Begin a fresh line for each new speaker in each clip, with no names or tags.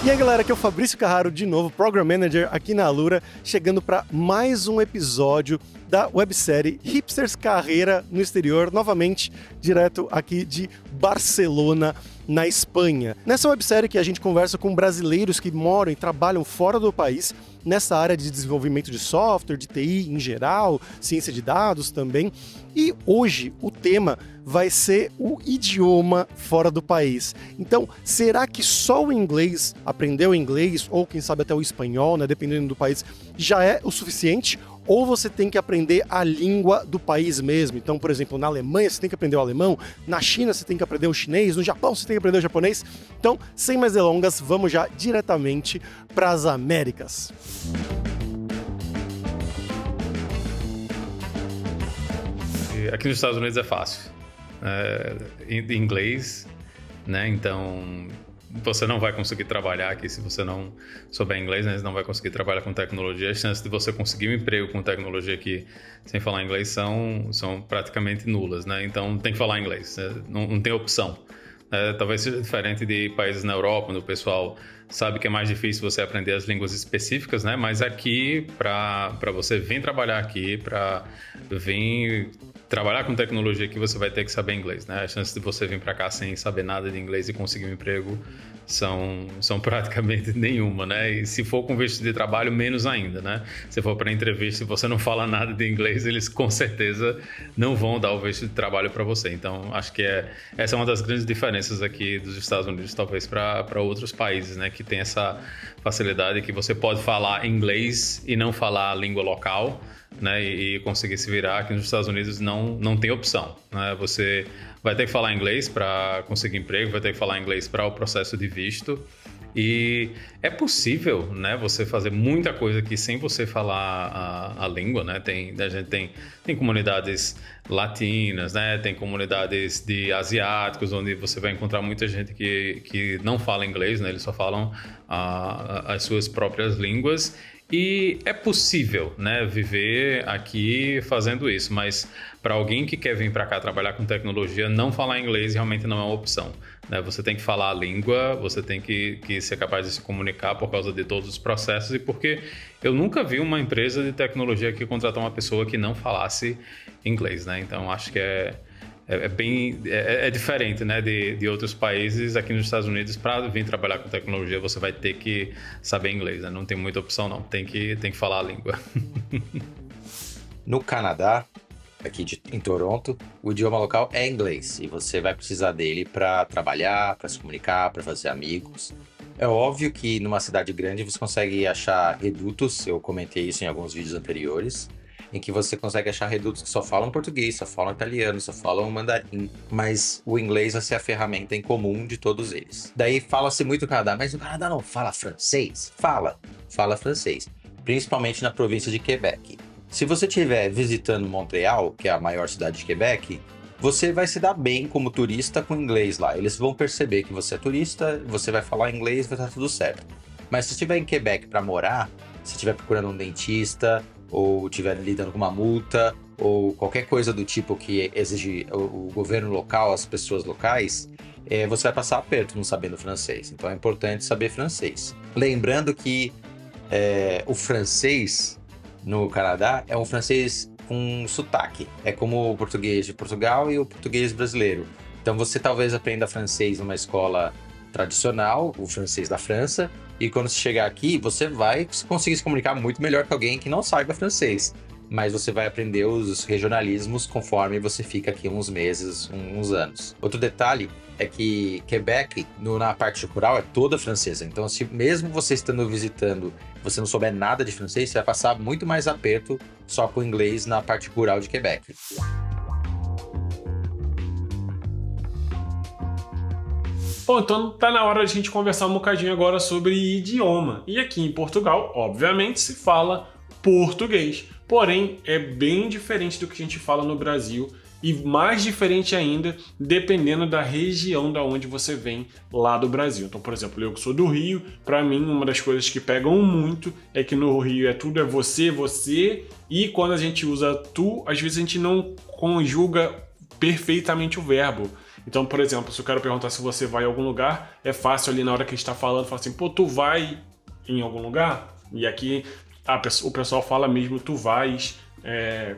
E aí galera, aqui é o Fabrício Carraro de novo, Program Manager aqui na Alura, chegando para mais um episódio da websérie Hipsters Carreira no Exterior, novamente direto aqui de Barcelona, na Espanha. Nessa websérie que a gente conversa com brasileiros que moram e trabalham fora do país, nessa área de desenvolvimento de software, de TI em geral, ciência de dados também. E hoje o tema vai ser o idioma fora do país. Então, será que só o inglês, aprender o inglês, ou quem sabe até o espanhol, né, dependendo do país, já é o suficiente? Ou você tem que aprender a língua do país mesmo? Então, por exemplo, na Alemanha você tem que aprender o alemão, na China você tem que aprender o chinês, no Japão você tem que aprender o japonês. Então, sem mais delongas, vamos já diretamente para as Américas.
Aqui nos Estados Unidos é fácil. Em inglês, né? Então você não vai conseguir trabalhar aqui se você não souber inglês, né? Você não vai conseguir trabalhar com tecnologia. As chances de você conseguir um emprego com tecnologia aqui sem falar inglês são praticamente nulas, né? Então tem que falar inglês, não tem opção. Talvez seja diferente de países na Europa, onde o pessoal sabe que é mais difícil você aprender as línguas específicas, né? Mas aqui, para você vir trabalhar aqui, para vir trabalhar com tecnologia aqui, você vai ter que saber inglês, né? As chances de você vir para cá sem saber nada de inglês e conseguir um emprego são praticamente nenhuma, né? E se for com visto de trabalho, menos ainda, né? Se for para entrevista e você não fala nada de inglês, eles com certeza não vão dar o visto de trabalho para você. Então, acho que essa é uma das grandes diferenças aqui dos Estados Unidos, talvez para outros países, né? Que tem essa facilidade que você pode falar inglês e não falar a língua local, né, e conseguir se virar. Aqui nos Estados Unidos não tem opção, né? Você vai ter que falar inglês para conseguir emprego, vai ter que falar inglês para o processo de visto, e é possível, né, você fazer muita coisa aqui sem você falar a língua, né? A gente tem comunidades latinas, né? Tem comunidades de asiáticos, onde você vai encontrar muita gente que não fala inglês, né? Eles só falam as suas próprias línguas. E é possível, né, viver aqui fazendo isso, mas para alguém que quer vir para cá trabalhar com tecnologia, não falar inglês realmente não é uma opção, né? Você tem que falar a língua, você tem que ser capaz de se comunicar por causa de todos os processos, e porque eu nunca vi uma empresa de tecnologia que contratar uma pessoa que não falasse inglês, né? Então acho que é diferente, né, de outros países. Aqui nos Estados Unidos, para vir trabalhar com tecnologia, você vai ter que saber inglês, né? Não tem muita opção, não. Tem que falar a língua.
No Canadá, em Toronto, o idioma local é inglês e você vai precisar dele para trabalhar, para se comunicar, para fazer amigos. É óbvio que numa cidade grande você consegue achar redutos, eu comentei isso em alguns vídeos anteriores, em que você consegue achar redutos que só falam português, só falam italiano, só falam mandarim, mas o inglês vai ser a ferramenta em comum de todos eles. Daí fala-se muito no Canadá, mas no Canadá não fala francês? Fala francês, principalmente na província de Quebec. Se você estiver visitando Montreal, que é a maior cidade de Quebec, você vai se dar bem como turista com inglês lá. Eles vão perceber que você é turista, você vai falar inglês, vai estar tudo certo. Mas se estiver em Quebec para morar, se estiver procurando um dentista, ou estiver lidando com uma multa, ou qualquer coisa do tipo que exige o governo local, as pessoas locais, você vai passar aperto não sabendo francês. Então é importante saber francês. Lembrando que o francês no Canadá é um francês com sotaque. É como o português de Portugal e o português brasileiro. Então você talvez aprenda francês numa escola tradicional, o francês da França, e quando você chegar aqui, você vai conseguir se comunicar muito melhor que alguém que não saiba francês. Mas você vai aprender os regionalismos conforme você fica aqui uns meses, uns anos. Outro detalhe é que Quebec, na parte rural, é toda francesa. Então, se mesmo você estando visitando, você não souber nada de francês, você vai passar muito mais aperto só com o inglês na parte rural de Quebec.
Bom, então tá na hora de a gente conversar um bocadinho agora sobre idioma. E aqui em Portugal, obviamente, se fala português. Porém, é bem diferente do que a gente fala no Brasil e mais diferente ainda dependendo da região da onde você vem lá do Brasil. Então, por exemplo, eu que sou do Rio, para mim uma das coisas que pegam muito é que no Rio tudo é você, e quando a gente usa tu, às vezes a gente não conjuga perfeitamente o verbo. Então, por exemplo, se eu quero perguntar se você vai em algum lugar, é fácil ali na hora que a gente está falando, falar assim, pô, tu vai em algum lugar? E aqui o pessoal fala mesmo, tu vais,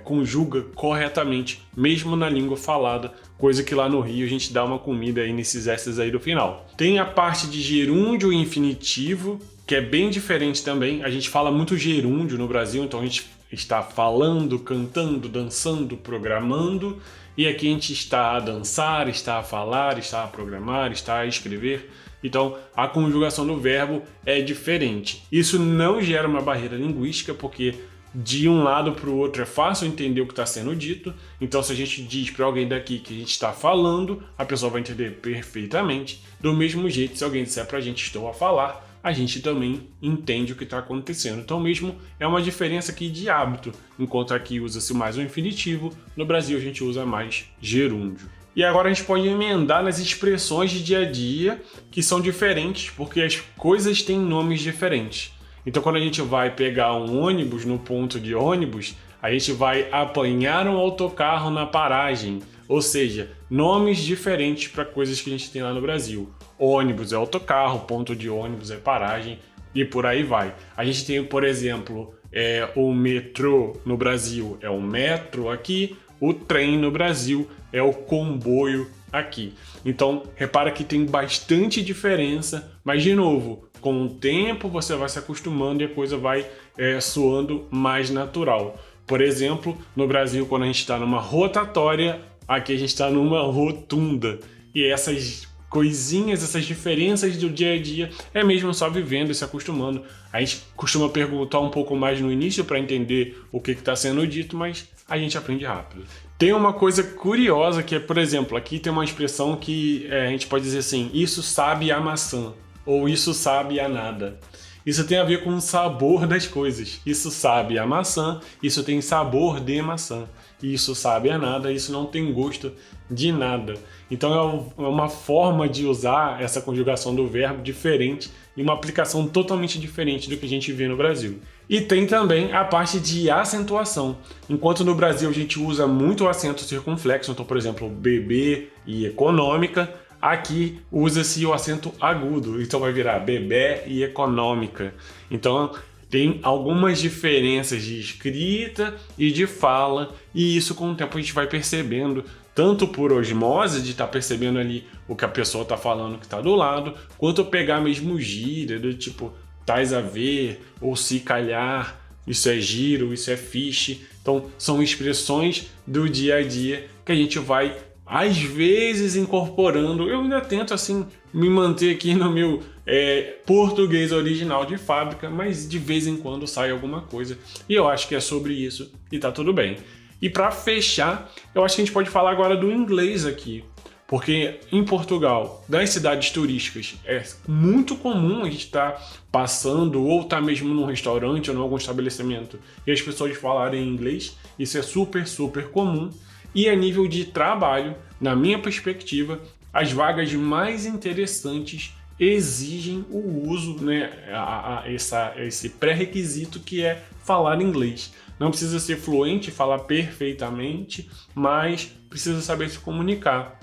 conjuga corretamente, mesmo na língua falada, coisa que lá no Rio a gente dá uma comida aí nesses S's aí do final. Tem a parte de gerúndio e infinitivo, que é bem diferente também. A gente fala muito gerúndio no Brasil, então a gente está falando, cantando, dançando, programando, e aqui a gente está a dançar, está a falar, está a programar, está a escrever. Então, a conjugação do verbo é diferente. Isso não gera uma barreira linguística, porque de um lado para o outro é fácil entender o que está sendo dito. Então, se a gente diz para alguém daqui que a gente está falando, a pessoa vai entender perfeitamente. Do mesmo jeito, se alguém disser para a gente estou a falar, a gente também entende o que está acontecendo. Então, mesmo é uma diferença aqui de hábito. Enquanto aqui usa-se mais o infinitivo, no Brasil a gente usa mais gerúndio. E agora a gente pode emendar nas expressões de dia a dia, que são diferentes, porque as coisas têm nomes diferentes. Então, quando a gente vai pegar um ônibus no ponto de ônibus, a gente vai apanhar um autocarro na paragem. Ou seja, nomes diferentes para coisas que a gente tem lá no Brasil. Ônibus é autocarro, ponto de ônibus é paragem e por aí vai. A gente tem, por exemplo, o metrô no Brasil é o metro aqui, o trem no Brasil é o comboio aqui. Então, repara que tem bastante diferença, mas de novo, com o tempo você vai se acostumando e a coisa vai soando mais natural. Por exemplo, no Brasil, quando a gente está numa rotatória, aqui a gente está numa rotunda. E essas coisinhas, essas diferenças do dia a dia, é mesmo só vivendo e se acostumando. A gente costuma perguntar um pouco mais no início para entender o que está sendo dito, mas a gente aprende rápido. Tem uma coisa curiosa que é, por exemplo, aqui tem uma expressão que a gente pode dizer assim, isso sabe a maçã, ou isso sabe a nada. Isso tem a ver com o sabor das coisas. Isso sabe a maçã, isso tem sabor de maçã. Isso sabe a nada, isso não tem gosto de nada. Então é uma forma de usar essa conjugação do verbo diferente e uma aplicação totalmente diferente do que a gente vê no Brasil. E tem também a parte de acentuação. Enquanto no Brasil a gente usa muito o acento circunflexo, então, por exemplo, bebê e econômica, aqui usa-se o acento agudo, então vai virar bebê e econômica. Então tem algumas diferenças de escrita e de fala, e isso com o tempo a gente vai percebendo, tanto por osmose, de estar percebendo ali o que a pessoa está falando que está do lado, quanto pegar mesmo gíria, do tipo tais a ver, ou se calhar, isso é giro, isso é fiche. Então são expressões do dia a dia que a gente vai às vezes incorporando. Eu ainda tento assim me manter aqui no meu português original de fábrica, mas de vez em quando sai alguma coisa e eu acho que é sobre isso e tá tudo bem. E para fechar, eu acho que a gente pode falar agora do inglês aqui, porque em Portugal, nas cidades turísticas, é muito comum a gente estar passando ou estar mesmo num restaurante ou em algum estabelecimento e as pessoas falarem inglês. Isso é super, super comum. E a nível de trabalho, na minha perspectiva, as vagas mais interessantes exigem o uso, né, esse pré-requisito que é falar inglês. Não precisa ser fluente, falar perfeitamente, mas precisa saber se comunicar.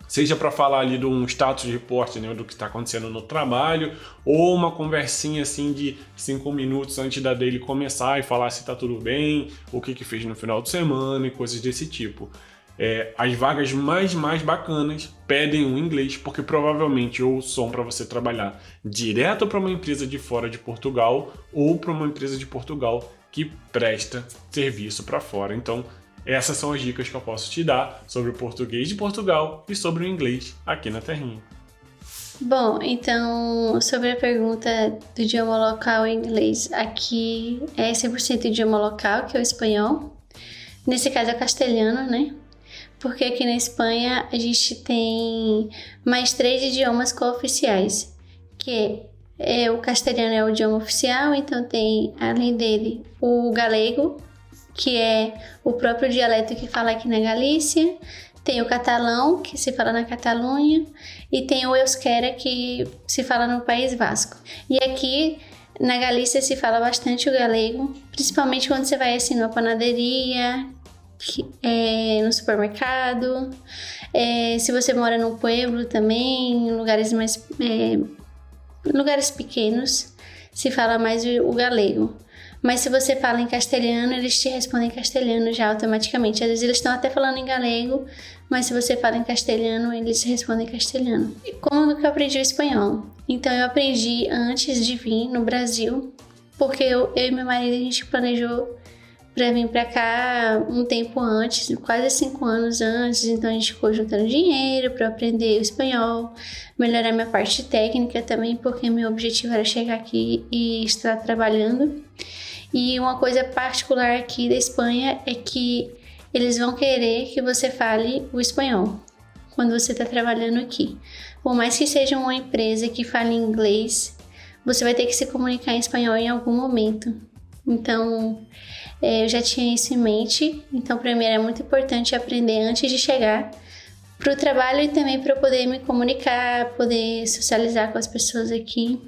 Seja para falar ali de um status report, né, do que está acontecendo no trabalho, ou uma conversinha assim de 5 minutos antes da dele começar e falar se está tudo bem, o que fez no final de semana e coisas desse tipo. As vagas mais bacanas pedem o inglês, porque provavelmente ou são para você trabalhar direto para uma empresa de fora de Portugal ou para uma empresa de Portugal que presta serviço para fora. Então, essas são as dicas que eu posso te dar sobre o português de Portugal e sobre o inglês aqui na Terrinha.
Bom, então, sobre a pergunta do idioma local em inglês, aqui é 100% idioma local, que é o espanhol. Nesse caso é o castelhano, né? Porque aqui na Espanha a gente tem mais 3 idiomas cooficiais, que o castelhano é o idioma oficial, então tem, além dele, o galego, que é o próprio dialeto que fala aqui na Galícia, tem o catalão, que se fala na Catalunha, e tem o euskera, que se fala no País Vasco. E aqui na Galícia se fala bastante o galego, principalmente quando você vai assim numa panaderia, no supermercado. Se você mora num pueblo também, em lugares lugares pequenos, se fala mais o galego. Mas se você fala em castelhano, eles te respondem em castelhano já automaticamente. Às vezes eles estão até falando em galego, mas se você fala em castelhano, eles respondem em castelhano. E como que eu aprendi o espanhol? Então eu aprendi antes de vir no Brasil, porque eu e meu marido, a gente planejou para vir para cá um tempo antes, quase 5 anos antes. Então a gente ficou juntando dinheiro para aprender o espanhol, melhorar minha parte técnica também, porque meu objetivo era chegar aqui e estar trabalhando. E uma coisa particular aqui da Espanha é que eles vão querer que você fale o espanhol quando você está trabalhando aqui. Por mais que seja uma empresa que fale inglês, você vai ter que se comunicar em espanhol em algum momento. Então, eu já tinha isso em mente. Então, para mim era muito importante aprender antes de chegar para o trabalho e também para eu poder me comunicar, poder socializar com as pessoas aqui.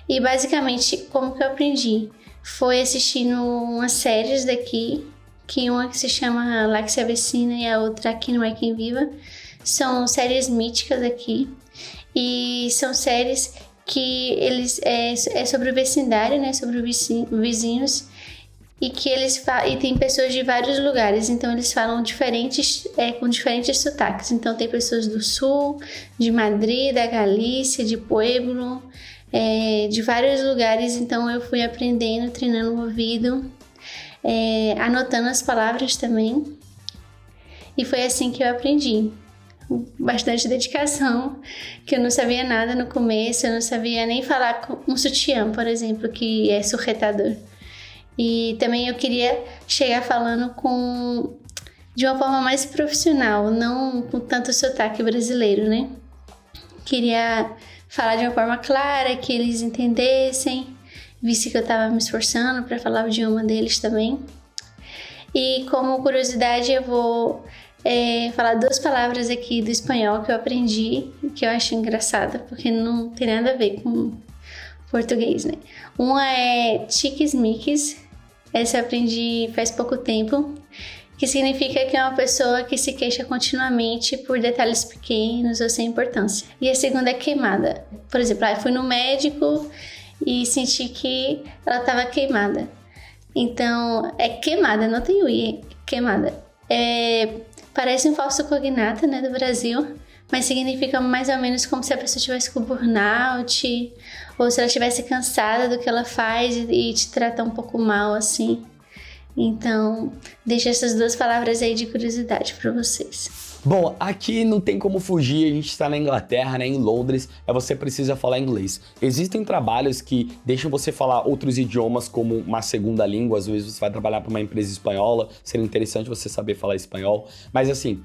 E basicamente, como que eu aprendi? Foi assistindo umas séries daqui, que uma que se chama La que se avecina e a outra Aqui Não É Quem Viva. São séries míticas aqui e são séries que eles é sobre o vecindário, né, sobre os vizinhos, e que e tem pessoas de vários lugares, então eles falam com diferentes sotaques. Então tem pessoas do sul, de Madrid, da Galícia, de Pueblo, de vários lugares. Então eu fui aprendendo, treinando o ouvido, anotando as palavras também, e foi assim que eu aprendi. Bastante dedicação, que eu não sabia nada no começo, eu não sabia nem falar com um sutiã, por exemplo, que é surretador. E também eu queria chegar falando de uma forma mais profissional, não com tanto sotaque brasileiro, né? Queria falar de uma forma clara, que eles entendessem, visto que eu estava me esforçando para falar o idioma deles também. E como curiosidade, eu vou falar 2 palavras aqui do espanhol que eu aprendi, que eu acho engraçada, porque não tem nada a ver com português, né? Uma é chiquismiquis, essa eu aprendi faz pouco tempo, que significa que é uma pessoa que se queixa continuamente por detalhes pequenos ou sem importância. E a segunda é queimada. Por exemplo, eu fui no médico e senti que ela estava queimada. Então, é queimada, não tem ui, é queimada. Parece um falso cognata, né, do Brasil, mas significa mais ou menos como se a pessoa estivesse com burnout, ou se ela estivesse cansada do que ela faz e te trata um pouco mal, assim. Então, deixo essas 2 palavras aí de curiosidade para vocês.
Bom, aqui não tem como fugir, a gente está na Inglaterra, né, em Londres, você precisa falar inglês. Existem trabalhos que deixam você falar outros idiomas como uma segunda língua, às vezes você vai trabalhar para uma empresa espanhola, seria interessante você saber falar espanhol, mas assim,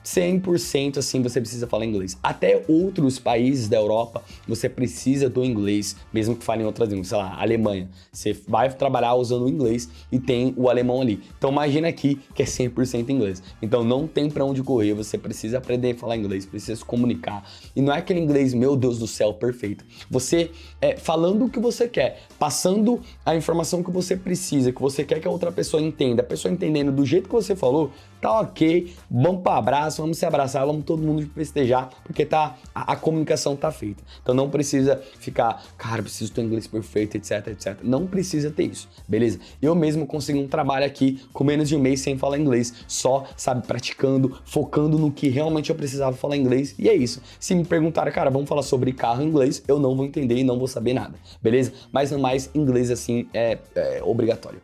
100% assim você precisa falar inglês. Até outros países da Europa você precisa do inglês, mesmo que fale em outras línguas, sei lá, Alemanha. Você vai trabalhar usando o inglês e tem o alemão ali. Então imagina aqui que é 100% inglês. Então não tem pra onde correr, você precisa aprender a falar inglês, precisa se comunicar. E não é aquele inglês, meu Deus do céu, perfeito. Você falando o que você quer, passando a informação que você precisa, que você quer que a outra pessoa entenda, a pessoa entendendo do jeito que você falou, tá ok, vamos para abraço, vamos se abraçar, vamos todo mundo festejar, porque a comunicação tá feita. Então não precisa ficar, cara, preciso ter inglês perfeito, etc, etc. Não precisa ter isso, beleza? Eu mesmo consegui um trabalho aqui com menos de um mês sem falar inglês, só, sabe, praticando, focando no que realmente eu precisava falar inglês, e é isso. Se me perguntarem, cara, vamos falar sobre carro em inglês, eu não vou entender e não vou saber nada, beleza? Mas no mais, inglês assim é obrigatório.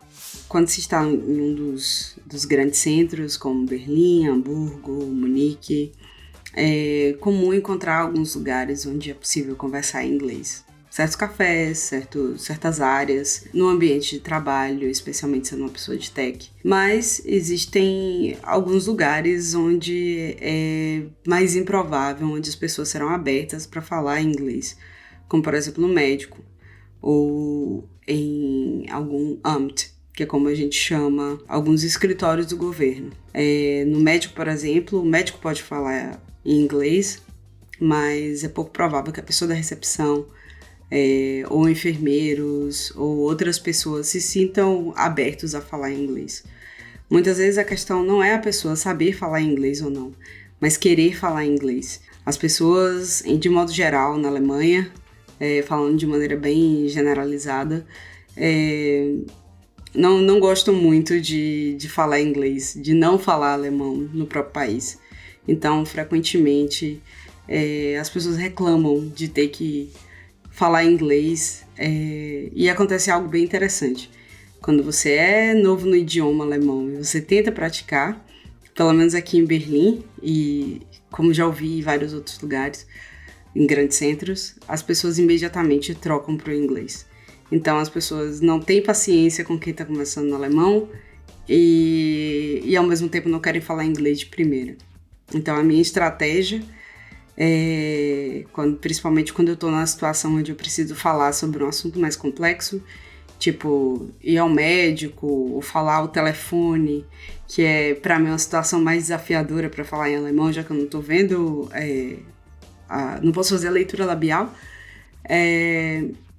Quando se está em um dos grandes centros, como Berlim, Hamburgo, Munique, é comum encontrar alguns lugares onde é possível conversar em inglês. Certos cafés, certas áreas, no ambiente de trabalho, especialmente sendo uma pessoa de tech. Mas existem alguns lugares onde é mais improvável, onde as pessoas serão abertas para falar inglês, como por exemplo no médico, ou em algum Amt, que é como a gente chama alguns escritórios do governo. No médico, por exemplo, o médico pode falar em inglês, mas é pouco provável que a pessoa da recepção, ou enfermeiros, ou outras pessoas se sintam abertos a falar em inglês. Muitas vezes a questão não é a pessoa saber falar inglês ou não, mas querer falar inglês. As pessoas, de modo geral, na Alemanha, falando de maneira bem generalizada, não gostam muito de falar inglês, de não falar alemão no próprio país. Então, frequentemente, as pessoas reclamam de ter que falar inglês e acontece algo bem interessante. Quando você é novo no idioma alemão e você tenta praticar, pelo menos aqui em Berlim, e como já ouvi em vários outros lugares, em grandes centros, as pessoas imediatamente trocam para o inglês. Então as pessoas não têm paciência com quem está começando no alemão e ao mesmo tempo não querem falar inglês de primeira. Então a minha estratégia principalmente quando eu estou numa situação onde eu preciso falar sobre um assunto mais complexo, tipo ir ao médico ou falar ao telefone, que é para mim uma situação mais desafiadora para falar em alemão, já que eu não estou vendo, não posso fazer a leitura labial,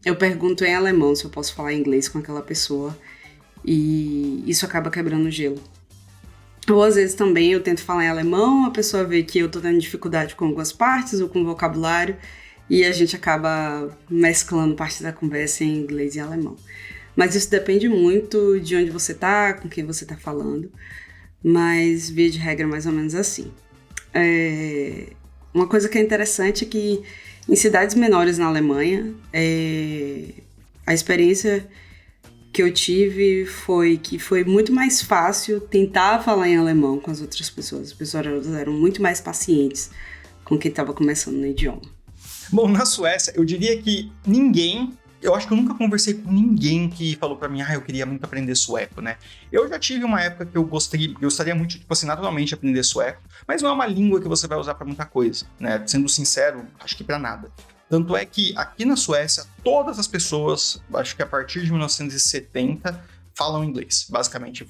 eu pergunto em alemão se eu posso falar inglês com aquela pessoa e isso acaba quebrando o gelo. Ou às vezes também eu tento falar em alemão, a pessoa vê que eu tô tendo dificuldade com algumas partes ou com vocabulário e a gente acaba mesclando parte da conversa em inglês e alemão. Mas isso depende muito de onde você tá, com quem você tá falando, mas via de regra mais ou menos assim. Uma coisa que é interessante é que em cidades menores na Alemanha, a experiência que eu tive foi que foi muito mais fácil tentar falar em alemão com as outras pessoas. As pessoas eram muito mais pacientes com quem estava começando no idioma.
Bom, na Suécia, eu diria que eu acho que eu nunca conversei com ninguém que falou pra mim, eu queria muito aprender sueco, né? Eu já tive uma época que eu gostaria muito, tipo assim, naturalmente de aprender sueco, mas não é uma língua que você vai usar pra muita coisa, né? Sendo sincero, acho que pra nada. Tanto é que aqui na Suécia, todas as pessoas, acho que a partir de 1970, falam inglês, basicamente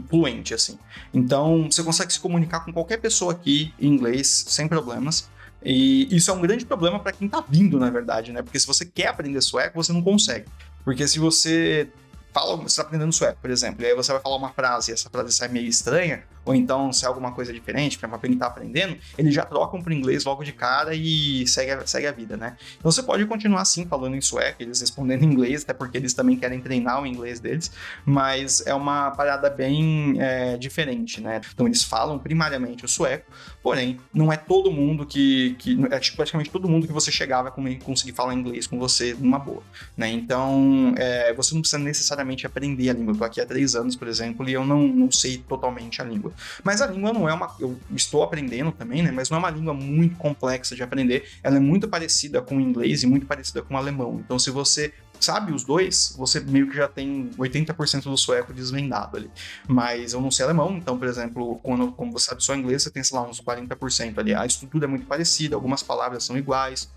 fluente, assim. Então, você consegue se comunicar com qualquer pessoa aqui em inglês, sem problemas. E isso é um grande problema para quem tá vindo, na verdade, né? Porque se você quer aprender sueco, você não consegue. Porque se você tá aprendendo sueco, por exemplo, e aí você vai falar uma frase e essa frase sai meio estranha, ou então se é alguma coisa diferente, para quem tá aprendendo, eles já trocam pro inglês logo de cara e segue a vida, né? Então você pode continuar assim falando em sueco, eles respondendo em inglês, até porque eles também querem treinar o inglês deles, mas é uma parada bem diferente, né? Então eles falam primariamente o sueco, porém, não é todo mundo tipo, praticamente todo mundo que você chegar vai conseguir falar inglês com você numa boa, né? Então, você não precisa necessariamente aprender a língua. Eu tô aqui há 3 anos, por exemplo, e eu não sei totalmente a língua. Mas a língua não é eu estou aprendendo também, né? Mas não é uma língua muito complexa de aprender. Ela é muito parecida com o inglês e muito parecida com o alemão. Então, se você sabe os dois, você meio que já tem 80% do sueco desvendado ali. Mas eu não sei alemão, então, por exemplo, como você sabe só inglês, você tem, sei lá, uns 40% ali. A estrutura é muito parecida, algumas palavras são iguais,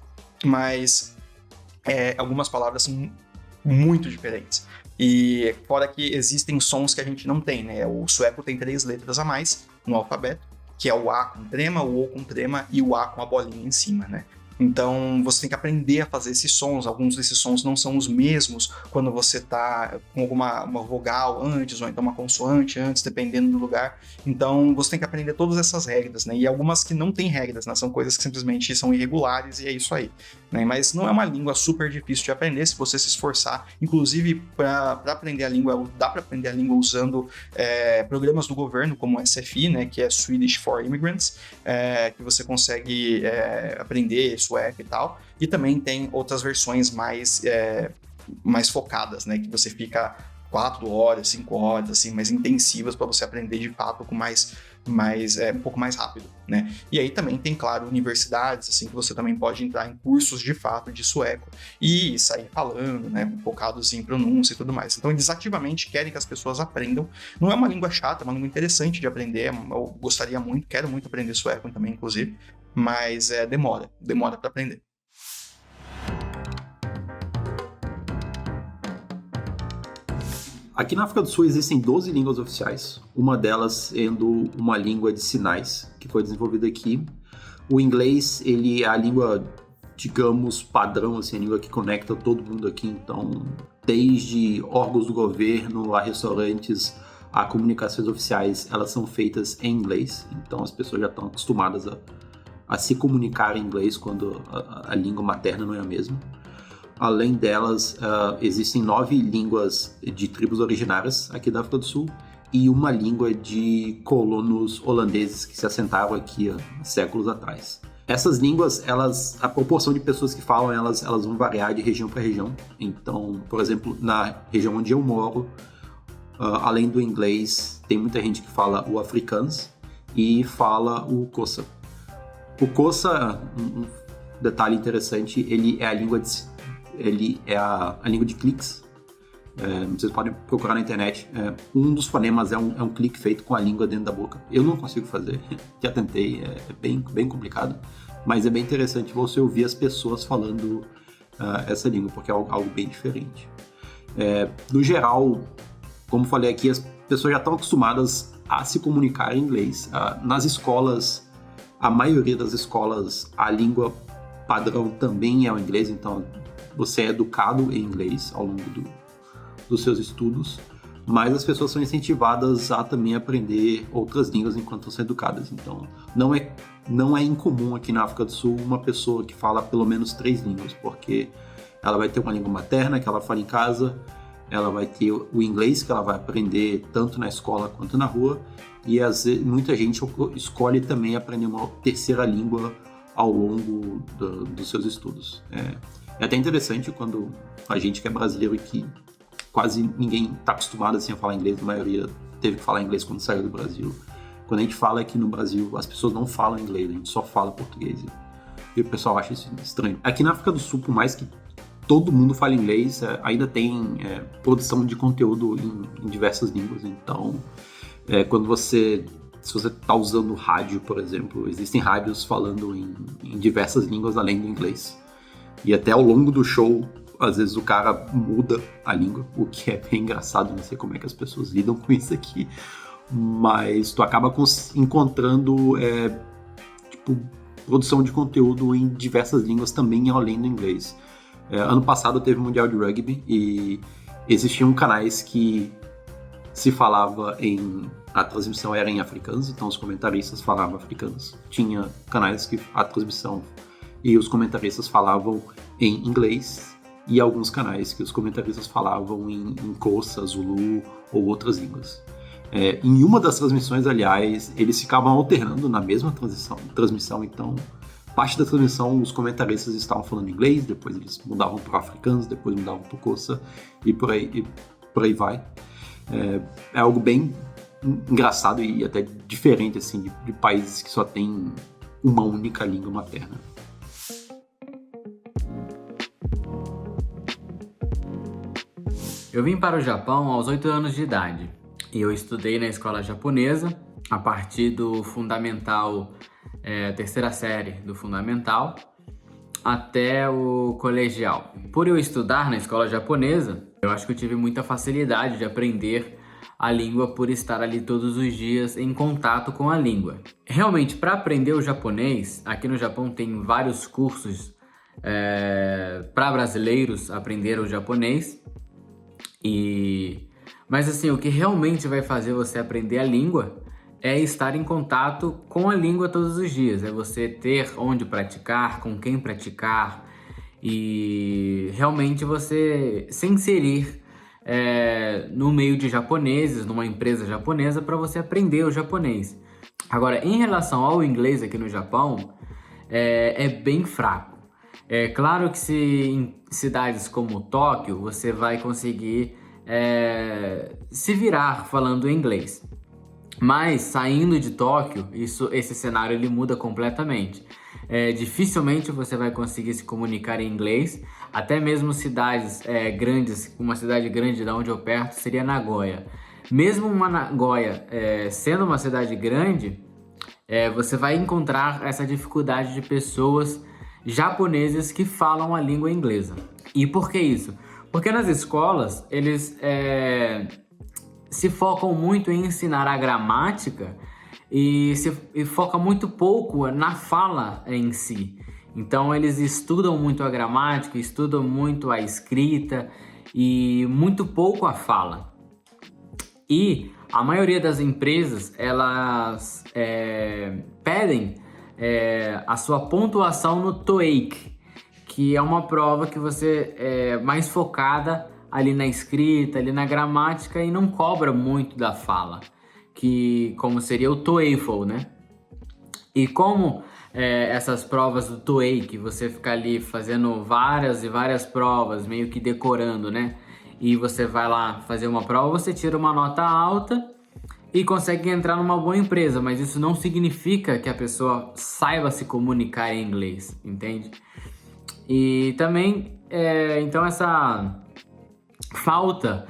mas algumas palavras são muito diferentes. E fora que existem sons que a gente não tem, né? O sueco tem 3 letras a mais no alfabeto, que é o A com trema, o O com trema e o A com a bolinha em cima, né? Então, você tem que aprender a fazer esses sons. Alguns desses sons não são os mesmos quando você tá com uma vogal antes, ou então uma consoante antes, dependendo do lugar. Então, você tem que aprender todas essas regras, né? E algumas que não têm regras, né? São coisas que simplesmente são irregulares e é isso aí, né? Mas não é uma língua super difícil de aprender se você se esforçar. Inclusive, para aprender a língua, dá para aprender a língua usando programas do governo, como o SFI, né? Que é Swedish for Immigrants, que você consegue aprender sueco e tal, e também tem outras versões mais focadas, né, que você fica 4 horas, 5 horas, assim, mais intensivas para você aprender de fato com um pouco mais rápido, né? E aí também tem, claro, universidades, assim, que você também pode entrar em cursos de fato de sueco e sair falando, né, focados em pronúncia e tudo mais. Então eles ativamente querem que as pessoas aprendam. Não é uma língua chata, é uma língua interessante de aprender, eu gostaria muito, quero muito aprender sueco também, inclusive, mas demora para aprender.
Aqui na África do Sul existem 12 línguas oficiais, uma delas sendo uma língua de sinais, que foi desenvolvida aqui. O inglês, ele é a língua, digamos, padrão, assim, a língua que conecta todo mundo aqui, então, desde órgãos do governo, a restaurantes, as comunicações oficiais, elas são feitas em inglês, então as pessoas já estão acostumadas a se comunicar em inglês quando a língua materna não é a mesma. Além delas, existem 9 línguas de tribos originárias aqui da África do Sul e uma língua de colonos holandeses que se assentavam aqui há séculos atrás. Essas línguas, a proporção de pessoas que falam, elas vão variar de região para região. Então, por exemplo, na região onde eu moro, além do inglês, tem muita gente que fala o afrikaans e fala o Xhosa. O Xhosa, um detalhe interessante, ele é a língua de cliques. Vocês podem procurar na internet. Um dos fonemas é um clique feito com a língua dentro da boca. Eu não consigo fazer, já tentei, é bem complicado, mas é bem interessante você ouvir as pessoas falando essa língua, porque é algo bem diferente. No geral, como falei aqui, as pessoas já estão acostumadas a se comunicar em inglês. Nas escolas, a maioria das escolas, a língua padrão também é o inglês, então você é educado em inglês ao longo dos seus estudos, mas as pessoas são incentivadas a também aprender outras línguas enquanto são educadas. Então, não é incomum aqui na África do Sul uma pessoa que fala pelo menos 3 línguas, porque ela vai ter uma língua materna que ela fala em casa, ela vai ter o inglês que ela vai aprender tanto na escola quanto na rua, e muita gente escolhe também aprender uma terceira língua ao longo dos seus estudos. É até interessante quando a gente que é brasileiro e que quase ninguém está acostumado assim, a falar inglês, a maioria teve que falar inglês quando saiu do Brasil. Quando a gente fala aqui no Brasil, as pessoas não falam inglês, a gente só fala português. E o pessoal acha isso estranho. Aqui na África do Sul, por mais que todo mundo fala inglês, ainda tem produção de conteúdo em diversas línguas. Então, se você está usando rádio, por exemplo, existem rádios falando em diversas línguas além do inglês. E até ao longo do show, às vezes o cara muda a língua, o que é bem engraçado, não sei como é que as pessoas lidam com isso aqui, mas tu acaba encontrando produção de conteúdo em diversas línguas também além do inglês. Ano passado teve o Mundial de Rugby e existiam canais que se falava a transmissão era em afrikaans, então os comentaristas falavam afrikaans. Tinha canais que a transmissão e os comentaristas falavam em inglês, e alguns canais que os comentaristas falavam em Xhosa, Zulu ou outras línguas. Em uma das transmissões, aliás, eles ficavam alternando na mesma transmissão, então parte da transmissão os comentaristas estavam falando inglês, depois eles mudavam para o afrikaans, depois mudavam para o Xhosa e por aí vai. É algo bem engraçado e até diferente assim, de países que só têm uma única língua materna.
Eu vim para o Japão aos 8 anos de idade e eu estudei na escola japonesa a partir do fundamental, terceira série do fundamental até o colegial. Por eu estudar na escola japonesa, eu acho que eu tive muita facilidade de aprender a língua por estar ali todos os dias em contato com a língua. Realmente, para aprender o japonês, aqui no Japão tem vários cursos para brasileiros aprender o japonês. Mas assim, o que realmente vai fazer você aprender a língua é estar em contato com a língua todos os dias. É você ter onde praticar, com quem praticar e realmente você se inserir no meio de japoneses, numa empresa japonesa, para você aprender o japonês. Agora, em relação ao inglês aqui no Japão, é bem fraco. É claro que em cidades como Tóquio, você vai conseguir se virar falando inglês. Mas saindo de Tóquio, esse cenário ele muda completamente. Dificilmente você vai conseguir se comunicar em inglês. Até mesmo cidades grandes, uma cidade grande da onde eu perto seria Nagoya. Mesmo Nagoya sendo uma cidade grande, você vai encontrar essa dificuldade de pessoas japoneses que falam a língua inglesa. E por que isso? Porque nas escolas eles se focam muito em ensinar a gramática e foca muito pouco na fala em si. Então eles estudam muito a gramática, estudam muito a escrita e muito pouco a fala. E a maioria das empresas, elas pedem a sua pontuação no TOEIC, que é uma prova que você é mais focada ali na escrita, ali na gramática e não cobra muito da fala, que como seria o TOEFL, né? E como essas provas do TOEIC, você fica ali fazendo várias e várias provas, meio que decorando, né? E você vai lá fazer uma prova, você tira uma nota alta e consegue entrar numa boa empresa, mas isso não significa que a pessoa saiba se comunicar em inglês, entende? E também, então essa falta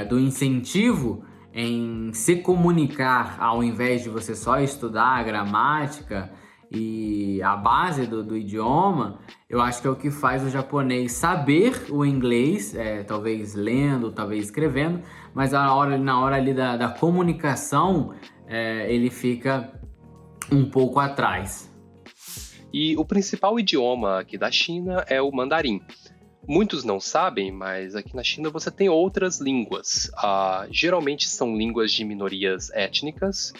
do incentivo em se comunicar ao invés de você só estudar a gramática e a base do idioma, eu acho que é o que faz o japonês saber o inglês, talvez lendo, talvez escrevendo, mas na hora ali da comunicação, ele fica um pouco atrás.
E o principal idioma aqui da China é o mandarim. Muitos não sabem, mas aqui na China você tem outras línguas. Geralmente são línguas de minorias étnicas,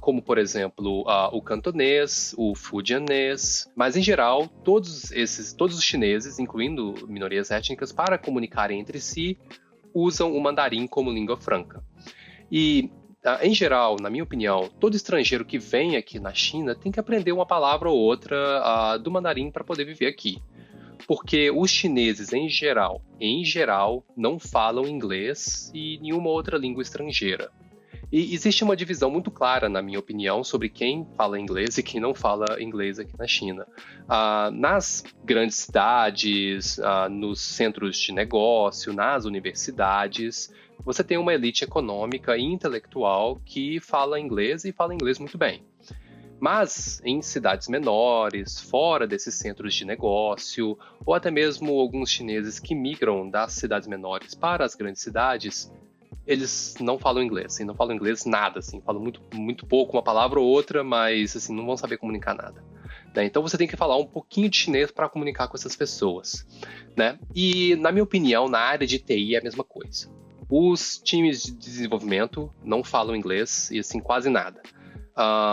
como, por exemplo, o cantonês, o fujianês. Mas, em geral, todos os chineses, incluindo minorias étnicas, para comunicarem entre si, usam o mandarim como língua franca. E, em geral, na minha opinião, todo estrangeiro que vem aqui na China tem que aprender uma palavra ou outra do mandarim para poder viver aqui. Porque os chineses, em geral, não falam inglês e nenhuma outra língua estrangeira. E existe uma divisão muito clara, na minha opinião, sobre quem fala inglês e quem não fala inglês aqui na China. Nas grandes cidades, nos centros de negócio, nas universidades, você tem uma elite econômica e intelectual que fala inglês e fala inglês muito bem. Mas em cidades menores, fora desses centros de negócio, ou até mesmo alguns chineses que migram das cidades menores para as grandes cidades, eles não falam inglês, não falam inglês nada, falam muito pouco, uma palavra ou outra, mas não vão saber comunicar nada. Né? Então você tem que falar um pouquinho de chinês para comunicar com essas pessoas. Né? E, na minha opinião, na área de TI é a mesma coisa. Os times de desenvolvimento não falam inglês e quase nada.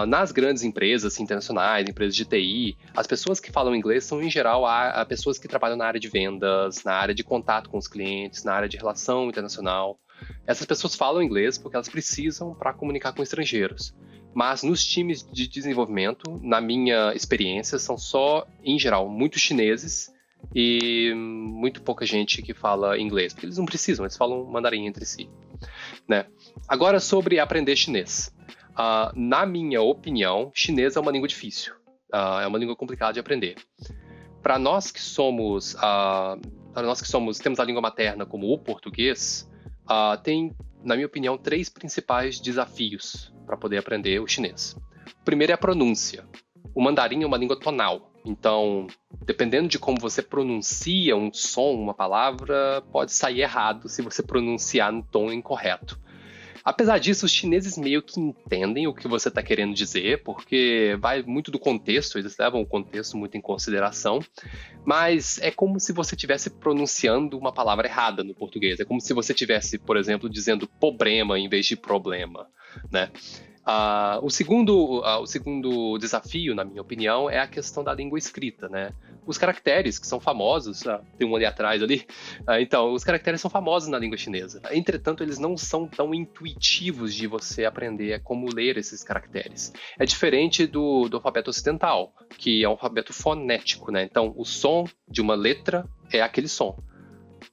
Nas grandes empresas internacionais, empresas de TI, as pessoas que falam inglês são, em geral, pessoas que trabalham na área de vendas, na área de contato com os clientes, na área de relação internacional. Essas pessoas falam inglês porque elas precisam para comunicar com estrangeiros. Mas nos times de desenvolvimento, na minha experiência, são só, em geral, muitos chineses e muito pouca gente que fala inglês, porque eles não precisam, eles falam mandarim entre si. Né? Agora, sobre aprender chinês. Na minha opinião, chinês é uma língua difícil, é uma língua complicada de aprender. Para nós que temos a língua materna como o português, tem, na minha opinião, 3 principais desafios para poder aprender o chinês. O primeiro é a pronúncia. O mandarim é uma língua tonal, então, dependendo de como você pronuncia um som, uma palavra, pode sair errado se você pronunciar no tom incorreto. Apesar disso, os chineses meio que entendem o que você está querendo dizer, porque vai muito do contexto, eles levam o contexto muito em consideração, mas é como se você estivesse pronunciando uma palavra errada no português. É como se você estivesse, por exemplo, dizendo problema em vez de problema, né? O segundo desafio, na minha opinião, é a questão da língua escrita, né? Os caracteres que são famosos, tem um ali atrás ali, então, os caracteres são famosos na língua chinesa. Entretanto, eles não são tão intuitivos de você aprender como ler esses caracteres. É diferente do alfabeto ocidental, que é um alfabeto fonético, né? Então, o som de uma letra é aquele som.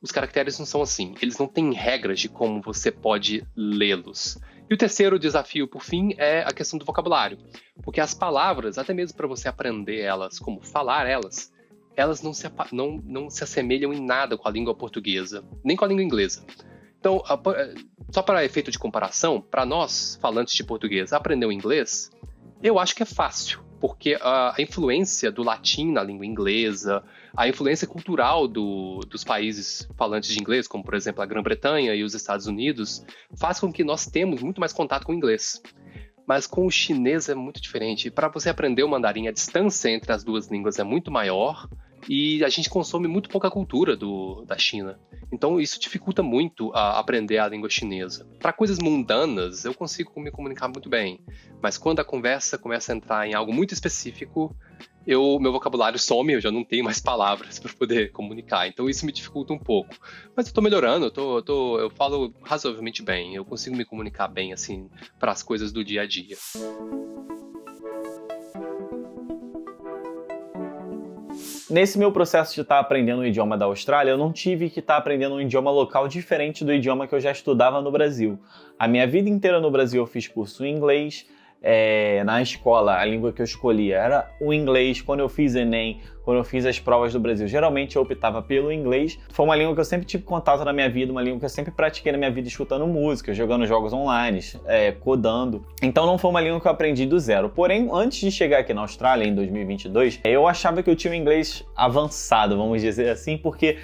Os caracteres não são assim, eles não têm regras de como você pode lê-los. E o terceiro desafio, por fim, é a questão do vocabulário. Porque as palavras, até mesmo para você aprender elas, como falar elas não se assemelham em nada com a língua portuguesa, nem com a língua inglesa. Então, só para efeito de comparação, para nós, falantes de português, aprender o inglês, eu acho que é fácil. Porque a influência do latim na língua inglesa, a influência cultural dos países falantes de inglês, como, por exemplo, a Grã-Bretanha e os Estados Unidos, faz com que nós temos muito mais contato com o inglês. Mas com o chinês é muito diferente. Para você aprender o mandarim, a distância entre as duas línguas é muito maior e a gente consome muito pouca cultura da China. Então isso dificulta muito a aprender a língua chinesa. Para coisas mundanas, eu consigo me comunicar muito bem, mas quando a conversa começa a entrar em algo muito específico, meu vocabulário some, eu já não tenho mais palavras para poder comunicar, então isso me dificulta um pouco. Mas eu tô melhorando, eu falo razoavelmente bem, eu consigo me comunicar bem, assim, para as coisas do dia a dia.
Nesse meu processo de estar aprendendo o idioma da Austrália, eu não tive que estar aprendendo um idioma local diferente do idioma que eu já estudava no Brasil. A minha vida inteira no Brasil eu fiz curso em inglês. Na escola, a língua que eu escolhia era o inglês. Quando eu fiz Enem, quando eu fiz as provas do Brasil, geralmente eu optava pelo inglês. Foi uma língua que eu sempre tive contato na minha vida, uma língua que eu sempre pratiquei na minha vida escutando música, jogando jogos online, codando. Então não foi uma língua que eu aprendi do zero. Porém, antes de chegar aqui na Austrália, em 2022, eu achava que eu tinha um inglês avançado, vamos dizer assim, porque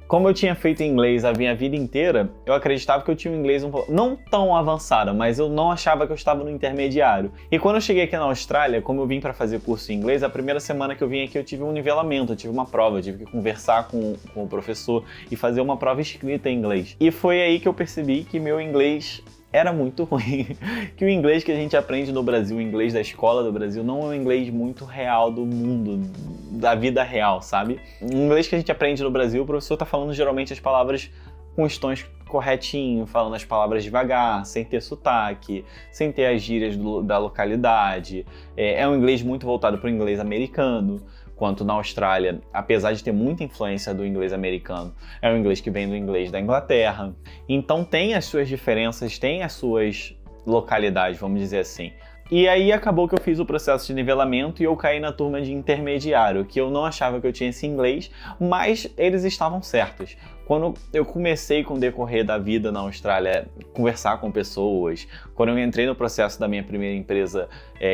como eu tinha feito inglês a minha vida inteira, eu acreditava que eu tinha um inglês não tão avançado, mas eu não achava que eu estava no intermediário. E quando eu cheguei aqui na Austrália, como eu vim para fazer curso em inglês, a primeira semana que eu vim aqui eu tive um nivelamento, eu tive uma prova, eu tive que conversar com o professor e fazer uma prova escrita em inglês. E foi aí que eu percebi que meu inglês era muito ruim, que o inglês que a gente aprende no Brasil, o inglês da escola do Brasil, não é um inglês muito real do mundo, da vida real, sabe? O inglês que a gente aprende no Brasil, o professor tá falando geralmente as palavras com os tons corretinho, falando as palavras devagar, sem ter sotaque, sem ter as gírias da localidade. É um inglês muito voltado para o inglês americano, quanto na Austrália, apesar de ter muita influência do inglês americano, é um inglês que vem do inglês da Inglaterra. Então tem as suas diferenças, tem as suas localidades, vamos dizer assim. E aí acabou que eu fiz o processo de nivelamento e eu caí na turma de intermediário, que eu não achava que eu tinha esse inglês, mas eles estavam certos. Quando eu comecei com o decorrer da vida na Austrália, conversar com pessoas, quando eu entrei no processo da minha primeira empresa,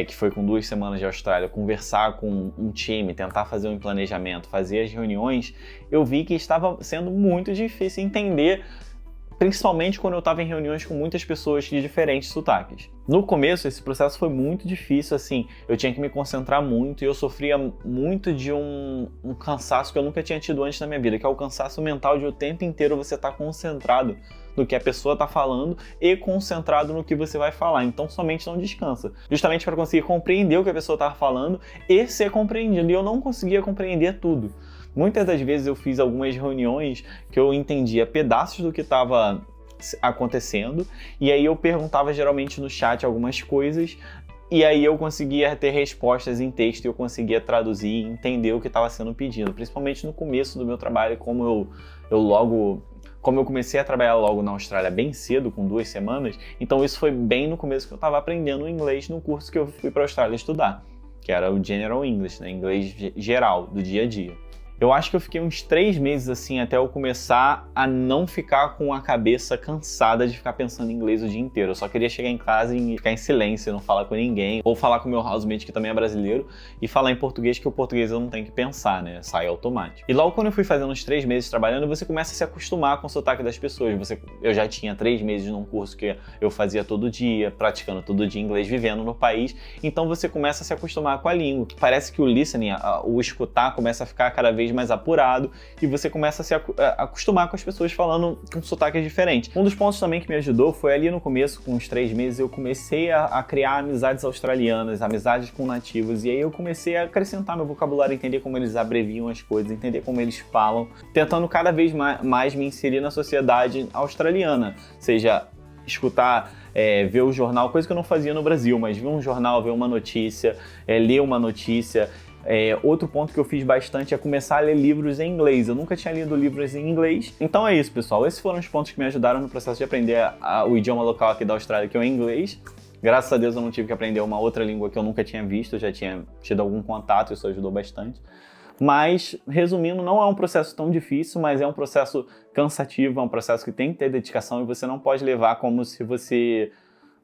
que foi com 2 semanas de Austrália, conversar com um time, tentar fazer um planejamento, fazer as reuniões, eu vi que estava sendo muito difícil entender, principalmente quando eu estava em reuniões com muitas pessoas de diferentes sotaques. No começo, esse processo foi muito difícil, assim, eu tinha que me concentrar muito e eu sofria muito de um cansaço que eu nunca tinha tido antes na minha vida, que é o cansaço mental de o tempo inteiro você estar concentrado no que a pessoa está falando e concentrado no que você vai falar, então sua mente não descansa, justamente para conseguir compreender o que a pessoa estava falando e ser compreendido, e eu não conseguia compreender tudo. Muitas das vezes eu fiz algumas reuniões que eu entendia pedaços do que estava acontecendo e aí eu perguntava geralmente no chat algumas coisas e aí eu conseguia ter respostas em texto e eu conseguia traduzir e entender o que estava sendo pedido, principalmente no começo do meu trabalho, como eu comecei a trabalhar logo na Austrália bem cedo, com 2 semanas, então isso foi bem no começo que eu estava aprendendo inglês no curso que eu fui para a Austrália estudar, que era o General English, né? Inglês geral, do dia a dia. Eu acho que eu fiquei uns 3 meses assim até eu começar a não ficar com a cabeça cansada de ficar pensando em inglês o dia inteiro. Eu só queria chegar em casa e ficar em silêncio, não falar com ninguém. Ou falar com o meu housemate, que também é brasileiro, e falar em português, que o português eu não tenho que pensar, né? Sai automático. E logo quando eu fui fazendo uns 3 meses trabalhando, você começa a se acostumar com o sotaque das pessoas. Eu já tinha 3 meses num curso que eu fazia todo dia, praticando todo dia inglês, vivendo no país. Então você começa a se acostumar com a língua. Parece que o listening, o escutar, começa a ficar cada vez mais apurado e você começa a se acostumar com as pessoas falando com sotaques diferentes. Um dos pontos também que me ajudou foi ali no começo, com uns 3 meses, eu comecei a criar amizades australianas, amizades com nativos, e aí eu comecei a acrescentar meu vocabulário, entender como eles abreviam as coisas, entender como eles falam, tentando cada vez mais me inserir na sociedade australiana, seja escutar, ver o jornal, coisa que eu não fazia no Brasil, mas ver um jornal, ver uma notícia, ler uma notícia. Outro ponto que eu fiz bastante é começar a ler livros em inglês. Eu nunca tinha lido livros em inglês. Então é isso, pessoal. Esses foram os pontos que me ajudaram no processo de aprender o idioma local aqui da Austrália, que é o inglês. Graças a Deus eu não tive que aprender uma outra língua que eu nunca tinha visto, eu já tinha tido algum contato, isso ajudou bastante. Mas, resumindo, não é um processo tão difícil, mas é um processo cansativo, é um processo que tem que ter dedicação e você não pode levar como se você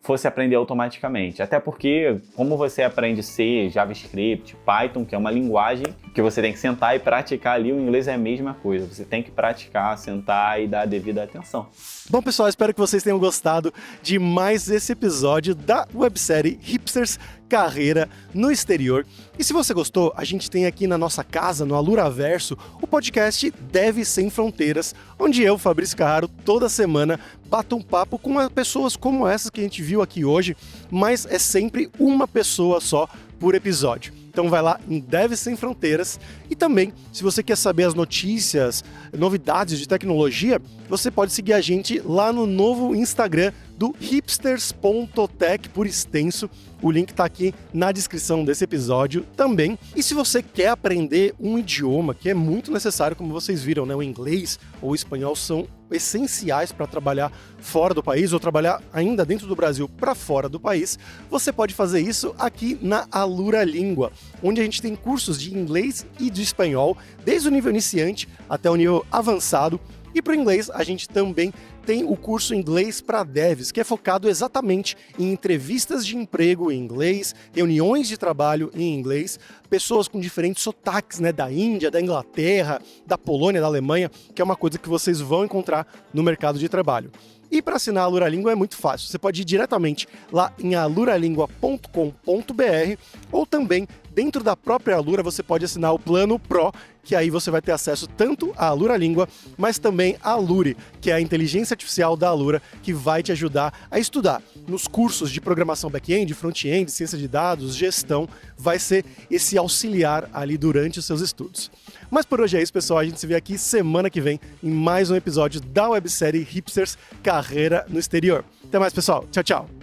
fosse aprender automaticamente. Até porque, como você aprende C, JavaScript, Python, que é uma linguagem que você tem que sentar e praticar ali, o inglês é a mesma coisa. Você tem que praticar, sentar e dar a devida atenção.
Bom, pessoal, espero que vocês tenham gostado de mais esse episódio da websérie Hipsters Carreira no Exterior. E se você gostou, a gente tem aqui na nossa casa, no Aluraverso, o podcast Dev Sem Fronteiras, onde eu, Fabrício Carraro, toda semana bato um papo com pessoas como essas que a gente viu aqui hoje, mas é sempre uma pessoa só por episódio. Então vai lá em Dev Sem Fronteiras. E também, se você quer saber as notícias, novidades de tecnologia, você pode seguir a gente lá no novo Instagram do hipsters.tech por extenso. O link está aqui na descrição desse episódio também. E se você quer aprender um idioma, que é muito necessário, como vocês viram, né? O inglês ou o espanhol são essenciais para trabalhar fora do país ou trabalhar ainda dentro do Brasil para fora do país, você pode fazer isso aqui na Alura Língua, onde a gente tem cursos de inglês e de espanhol, desde o nível iniciante até o nível avançado. E para o inglês, a gente também tem o curso Inglês para Devs, que é focado exatamente em entrevistas de emprego em inglês, reuniões de trabalho em inglês, pessoas com diferentes sotaques, né, da Índia, da Inglaterra, da Polônia, da Alemanha, que é uma coisa que vocês vão encontrar no mercado de trabalho. E para assinar a Alura Língua é muito fácil, você pode ir diretamente lá em aluralingua.com.br ou também dentro da própria Alura você pode assinar o Plano Pro, que aí você vai ter acesso tanto à Alura Língua, mas também à Aluri, que é a inteligência artificial da Alura, que vai te ajudar a estudar nos cursos de programação back-end, front-end, ciência de dados, gestão, vai ser esse auxiliar ali durante os seus estudos. Mas por hoje é isso, pessoal, a gente se vê aqui semana que vem em mais um episódio da websérie Hipsters Carreira no Exterior. Até mais, pessoal. Tchau, tchau.